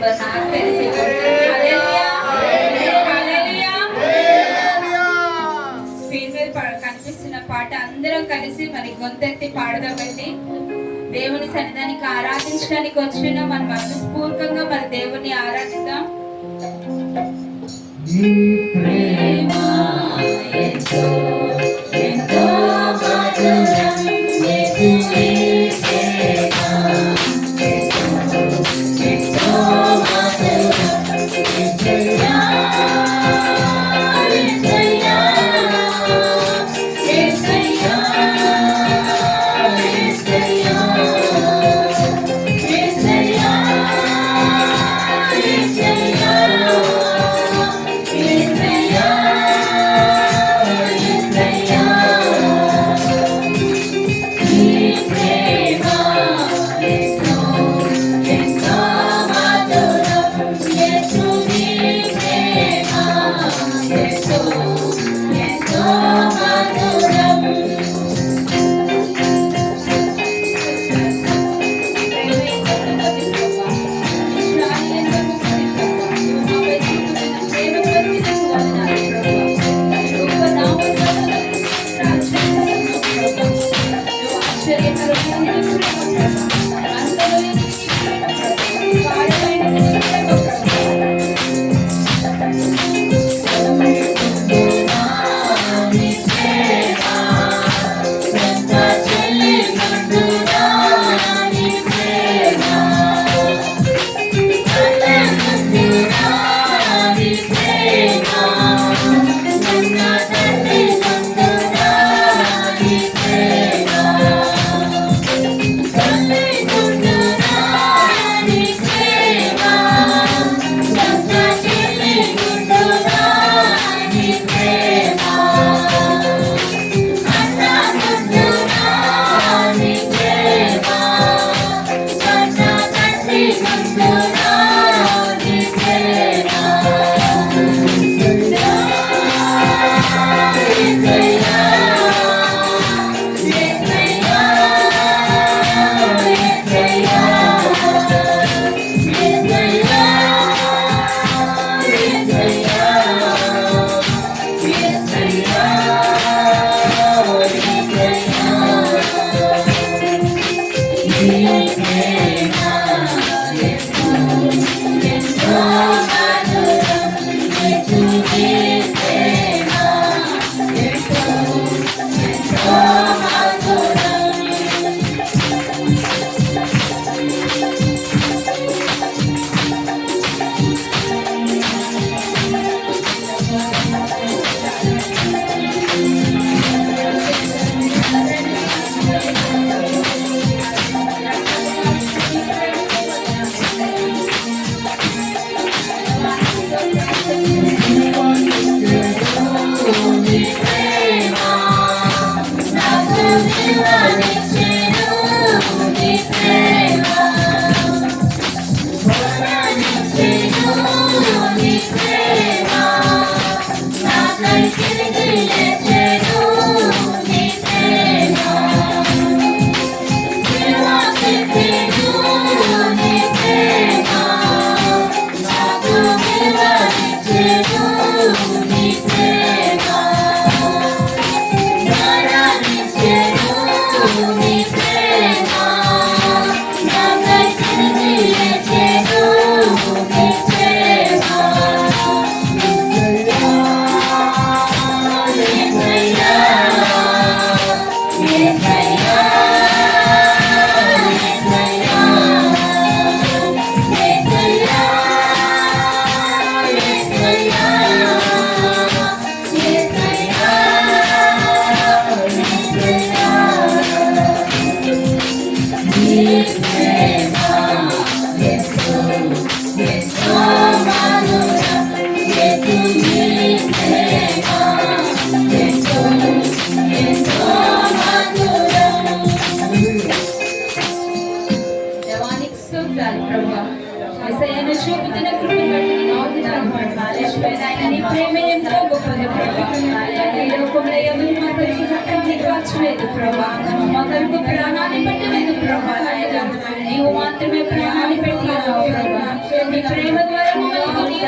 లేదండి, మరి నాకు తెలిసి స్క్రీన్ మీద కనిపిస్తున్న పాట అందరం కలిసి మరి గొంతెత్తి పాడదామండి. దేవుని సన్నిధానికి ఆరాధించడానికి వచ్చిన మన మనస్ఫూర్తిగా మన దేవుని ఆరాధిద్దాం. ప్రాణాన్ని పెట్టలేదు ప్రభా, నీవు మాత్రమే ప్రాణాన్ని పెట్టినావు ప్రభా. మీ ప్రేమ ద్వారా మమ్మల్ని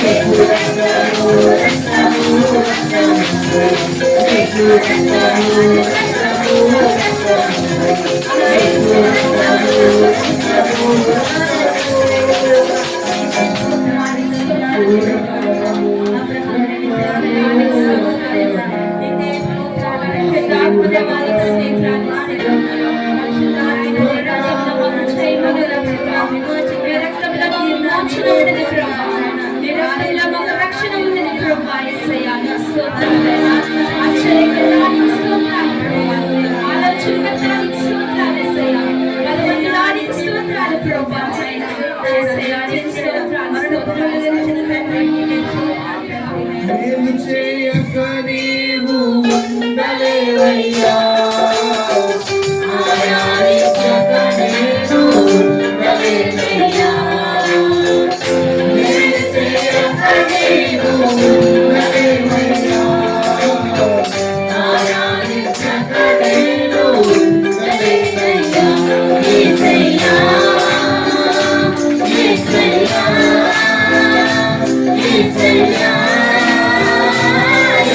Thank you. విమోచన ఉన్నది ప్రభా, నీ రక్తంలో మాకు రక్షణ ఉన్నది ప్రభా. యేసయ్యా నీకు స్తోత్రాలు, ఆశ్చర్యకరానికి స్తోత్రాలు ప్రభా, ఆలోచనకర్తనికి స్తోత్రాలు యేసయ్యా, బలవంతుడానికి స్తోత్రాలు ప్రభా. యేసయ్యా నీకు స్తోత్రాలు, స్తోత్రాలు నేను చేయక నీవు ఉండలేవయ్యా, ఆరాధించక నేను ఉండలేవయ్యా. నేను చేయక నీవు ఉండలేవయ్యా, ఆరాధించక నేను ఉండలేవయ్యా. యేసయ్యా యేసయ్యా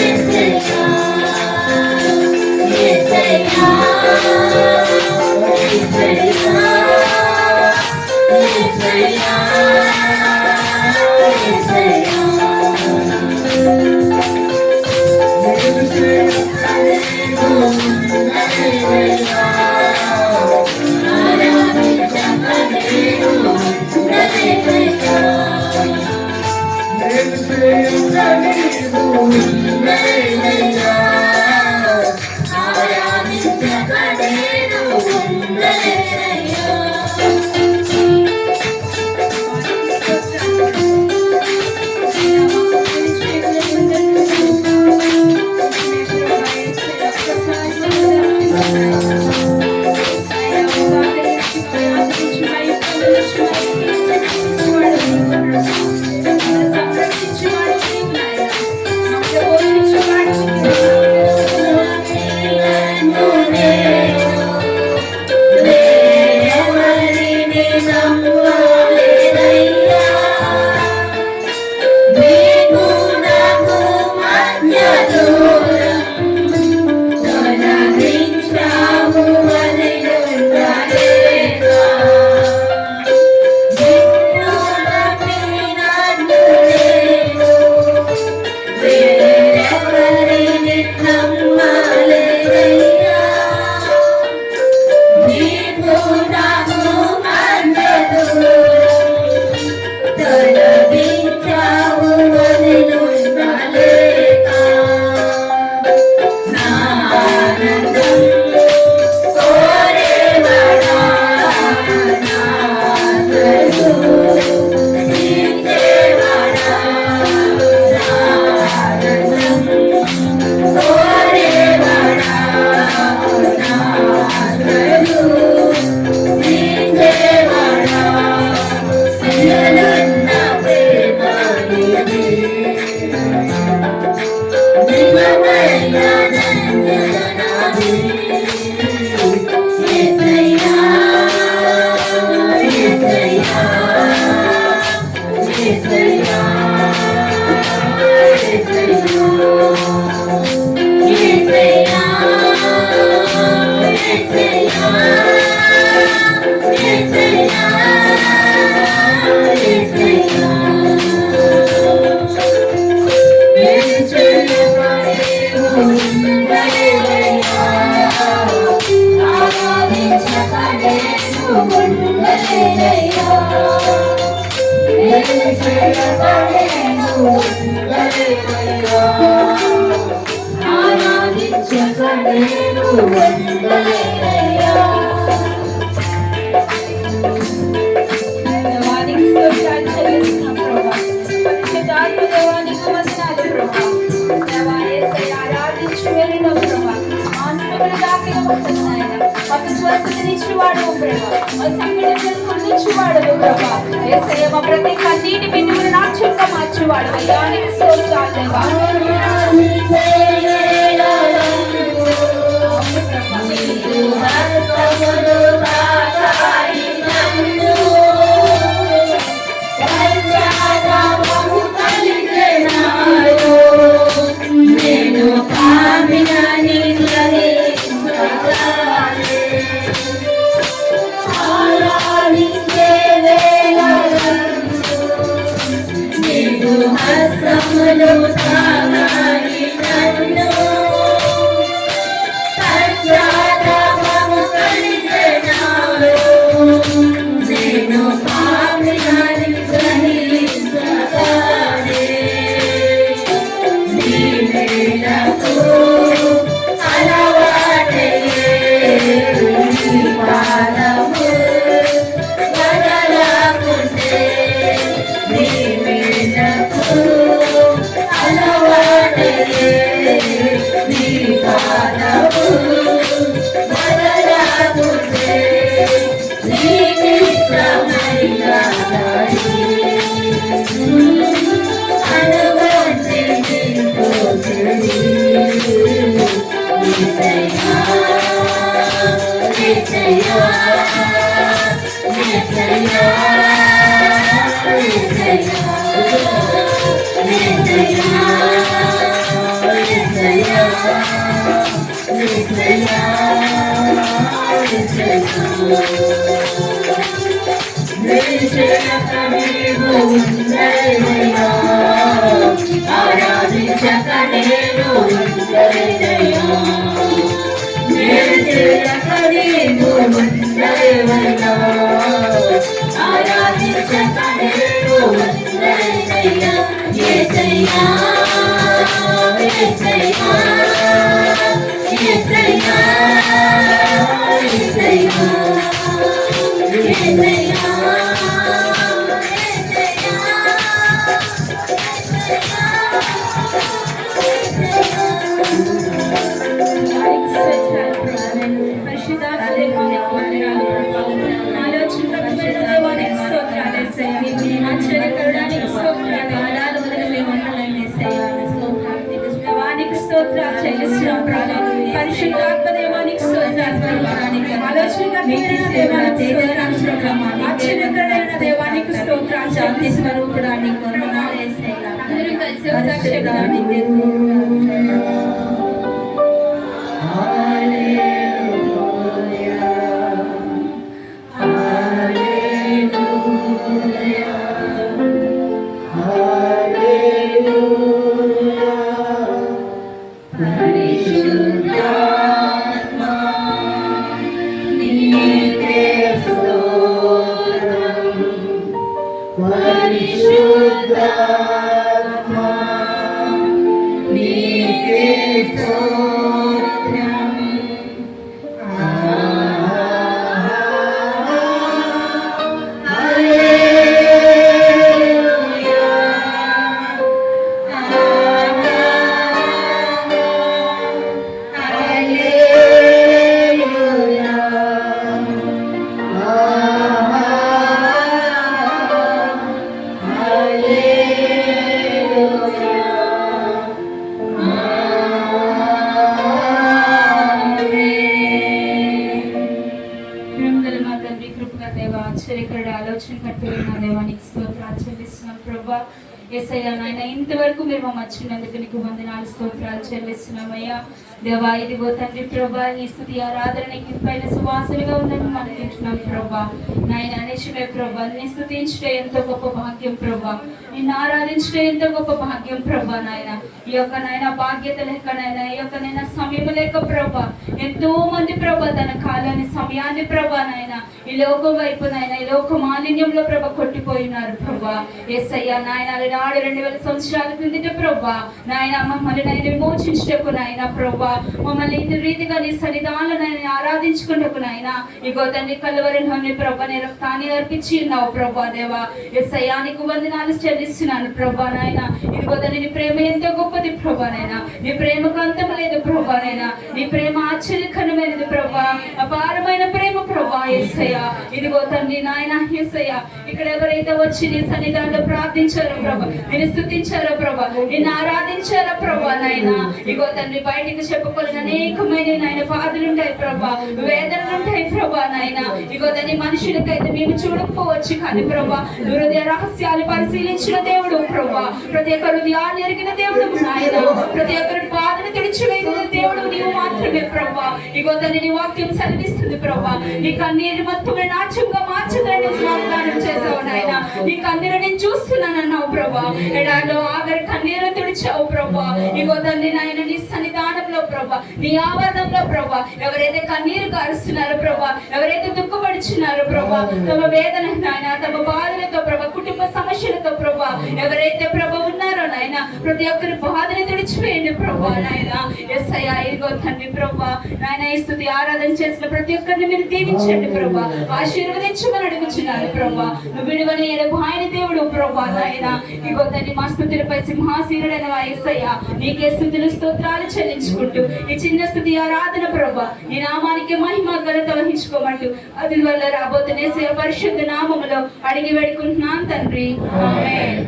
యేసయ్యా ప్రతి కన్నీటి బిందువును నాట్యంగా మార్చువాడు. అయ్యానికి స్తోత్రాలు. నేను పాపిని గ్రహించి ఆరాధించక నేను ఉండలేనయ్యా నేను చేయక నేను ఉండలేనయ్యా ఆరాధించక నేను ఉండలేనయ్యా యేసయ్యా యేసయ్యా యేసయ్యా యేసయ్యా యేసయ్యా పరిశుద్ధాత్మదేవానికి స్తోత్రానికి ఆలోచన ఆశ్చర్యకరమైన దేవానికి స్తోత్రాలు శాంతి స్వరూపుడానికి అందరూ కలిసి ఒకసారి యేసయ్యా నాయన ఇంతవరకు మీరు మా మర్చినందుకు నీకు వందనాలు స్తోత్రాలు చెల్లిస్తున్నామయ్యా దేవా ఇదిగో తండ్రి ప్రభా నీ స్తుతి ఆరాధన నీకు పైన సువాసనగా ఉందని మనం ఇస్తున్నాం ప్రభా నాయన నిజమే ప్రభా నీ స్తుతించడం ఎంతో గొప్ప భాగ్యం ప్రభా నిన్ను ఆరాధించడం ఎంతో గొప్ప భాగ్యం ప్రభా నాయన ఈ యొక్క నాయన బాధ్యత లేక నాయన ఈ యొక్క నాయన సమయం లేక ప్రభా ఎంతో మంది ప్రభా తన కాలాన్ని సమయాన్ని ప్రభా నాయన ఈ లోకం వైపు నాయన ఈ లోక మాలిన్యంలో ప్రభా కొట్టిపోయినారు ప్రభా యేసయ్యా నాయన 2000 సంవత్సరాల క్రిందట ప్రభా నాయన మమ్మల్ని నాయన విమోచించుటకు నాయన ప్రభా మమ్మల్ని ఇంత రీతిగా నీ సన్నిధానంలో నాయన ఆరాధించుకున్నకు నాయన ఇగో తండ్రి కలువరిలోని ప్రభా నీ రక్తాన్ని అర్పించి ఉన్నావు ప్రభా దేవా యేసయ్యా నీకు వందనాలు చెల్లిస్తున్నాను ప్రభా నాయన ఇదిగో తండ్రి నీ ప్రేమ ఎంతో గొప్పది ప్రభా నాయన నీ ప్రేమకు అంతం లేదు ప్రభా నాయన నీ ప్రేమ ఆశ్చర్యకరమైనది ప్రభా అపారమైన ప్రేమ ప్రభా యేసయ్యా ఇదిగో తండ్రి నాయన యేసయ్యా ఇక్కడ ఎవరైతే వచ్చి నీ సన్నిధానంలో ప్రార్థించారో ప్రభా నేను స్తుతించారో ప్రభా నిన్ను ఆరాధించారో ప్రభా నాయన ఇగో తండ్రి బయటికి చెప్పుకోలేని అనేకమైన నాయన బాధలు ఉంటాయి ప్రభా వేదనలు ఉంటాయి ప్రభా నాయన ఇగో తండ్రి మనుషులకైతే మేము చూడకపోవచ్చు కానీ ప్రభా హృదయ రహస్యాలు పరిశీలించిన దేవుడు ప్రభా ప్రతి ఒక్క హృదయాన్ని ఎరిగిన దేవుడు నాయన ప్రతి ఒక్కరి బాధను తెడిచివేసిన దేవుడు నీవు మాత్రమే ప్రభా ఇగో తండ్రి నీ వాక్యం సెలవిస్తుంది ప్రభా నీ కన్నీరు మొత్తం నాట్యంగా మార్చదని వాగ్దానం చేసావు నాయన నీ కన్నీరు నేను చూస్తున్నానన్నావు ప్రభా ఎడాలో ఆఖరి కన్నీరు తుడిచావు ప్రభా ఇగో తండ్రి నాయన నీ సన్నిధానంలో ప్రభా నీ ఆవరణంలో ప్రభా ఎవరైతే కన్నీరు కారుస్తున్నారో ప్రభా ఎవరైతే దుఃఖపడుచున్నారో ప్రభా తమ వేదన నాయన తమ బాధలతో ప్రభా కుటుంబ సమస్యలతో ప్రభా ఎవరైతే ప్రభా ఉన్నారో నాయన ప్రతి ఒక్కరి బాధని తుడిచివేయండి ప్రభా నాయన యేసయ్యా ఇదిగో తండ్రి ప్రభా నాయన ఈ స్తుతి ఆరాధన చేసిన ప్రతి ఒక్కరిని మీరు దీవించండి ప్రభా ఆశీర్వదించమని అడుగుచున్నారు ప్రభా నువ్వు విడువని ఎడబాయని దేవుడు ప్రభా నాయన ఇగో తండ్రి మా స్తుతులపై సింహాసీనుడైన యేసయ్యా నీకే స్తుతులు స్తోత్రాలు చెల్లించుకుంటూ ఈ చిన్న స్తుతి ఆరాధన ప్రభా నీ నామానికి మహిమ ఘనత వహించుకోమంటూ అది వల్ల రాబోతున్న యేసయ్య పరిశుద్ధ నామములో అడిగి వేడుకుంటున్నాను తండ్రి ఆమేన్.